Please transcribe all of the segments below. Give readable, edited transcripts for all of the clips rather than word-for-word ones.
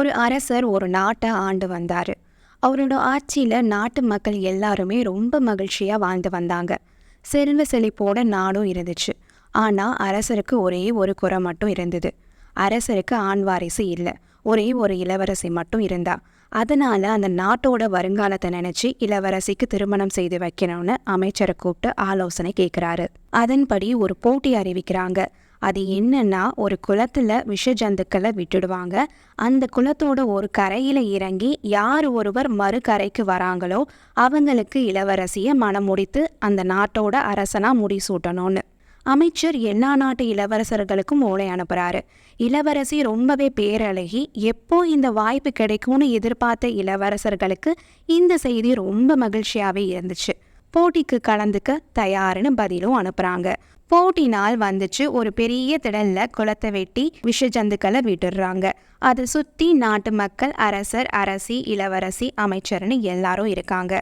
ஒரு அரசர் ஒரு நாட்டை ஆண்டு வந்தாரு. அவரோட ஆட்சியில நாட்டு மக்கள் எல்லாருமே ரொம்ப மகிழ்ச்சியா வாழ்ந்து வந்தாங்க. செல்வ செழிப்போட நாடும் இருந்துச்சு. ஆனா அரசருக்கு ஒரே ஒரு குறை மட்டும் இருந்தது. அரசருக்கு ஆண் வாரிசு இல்லை. ஒரே ஒரு இளவரசி மட்டும் இருந்தா. அதனால அந்த நாட்டோட வருங்காலத்தை நினைச்சு இளவரசிக்கு திருமணம் செய்து வைக்கணும்னு அமைச்சரை கூப்பிட்டு ஆலோசனை கேட்கிறாரு. அதன்படி ஒரு போட்டி அறிவிக்கிறாங்க. அது என்னன்னா, ஒரு குளத்துல விஷ ஜந்துக்களை விட்டுடுவாங்க. அந்த குளத்தோட ஒரு கரையில இறங்கி யார் ஒருவர் மறு கரைக்கு வராங்களோ அவங்களுக்கு இளவரசிய மனம் முடித்து அந்த நாட்டோட அரசனா முடிசூட்டணும்னு அமைச்சர் எல்லா நாட்டு இளவரசர்களுக்கும் ஓலை அனுப்புறாரு. இளவரசி ரொம்பவே பேரழகி. எப்போ இந்த வாய்ப்பு கிடைக்கும்னு எதிர்பார்த்த இளவரசர்களுக்கு இந்த செய்தி ரொம்ப மகிழ்ச்சியாவே இருந்துச்சு. போட்டிக்கு கலந்துக்க தயாருன்னு பதிலும் அனுப்புறாங்க. போட்டி நாள் வந்துச்சு. ஒரு பெரிய திடல்ல குளத்தை வெட்டி விஷ ஜந்துக்களை விட்டுடுறாங்க. அதை சுத்தி நாட்டு மக்கள், அரசர், அரசி, இளவரசி, அமைச்சர்னு எல்லாரும் இருக்காங்க.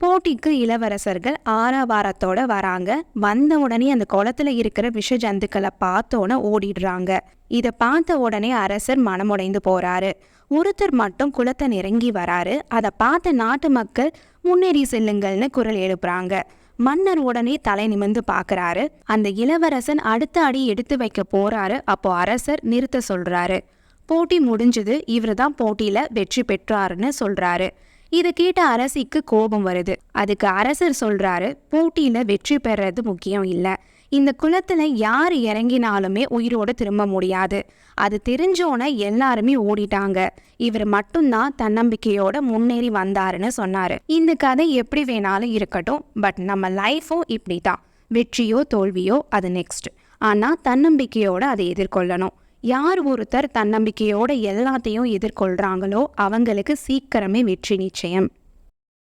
போட்டிக்கு இளவரசர்கள் ஆரவாரத்தோட வராங்க. வந்த உடனே அந்த குளத்துல இருக்கிற விஷ ஜந்துக்களை பார்த்தோன்னே ஓடிடுறாங்க. இதை பார்த்த உடனே அரசர் மனமுடைந்து போறாரு. ஒருத்தர் மட்டும் குளத்தை நெருங்கி வராரு. அதை பார்த்த நாட்டு மக்கள் முன்னேறி செல்லுங்கள்னு குரல் எழுப்புறாங்க. மன்னர் உடனே தலை நிமிர்ந்து பாக்குறாரு. அந்த இளவரசன் அடுத்த அடி எடுத்து வைக்க போறாரு. அப்போ அரசர் நிறுத்த சொல்றாரு. போட்டி முடிஞ்சது, இவருதான் போட்டியில வெற்றி பெற்றாருன்னு சொல்றாரு. இதை கேட்ட அரசிக்கு கோபம் வருது. அதுக்கு அரசர் சொல்றாரு, போட்டியில வெற்றி பெறது முக்கியம் இல்ல. இந்த குளத்துல யார் இறங்கினாலுமே உயிரோட திரும்ப முடியாது. அது தெரிஞ்சோன எல்லாருமே ஓடிட்டாங்க. இவர் மட்டும்தான் தன்னம்பிக்கையோட முன்னேறி வந்தாருன்னு சொன்னாரு. இந்த கதை எப்படி வேணாலும் இருக்கட்டும், பட் நம்ம லைஃபும் இப்படிதான். வெற்றியோ தோல்வியோ அது நெக்ஸ்ட். ஆனா தன்னம்பிக்கையோட அதை எதிர்கொள்ளணும். யார் ஒருத்தர் தன்னம்பிக்கையோட எல்லாத்தையும் எதிர்கொள்றாங்களோ அவங்களுக்கு சீக்கிரமே வெற்றி நிச்சயம்.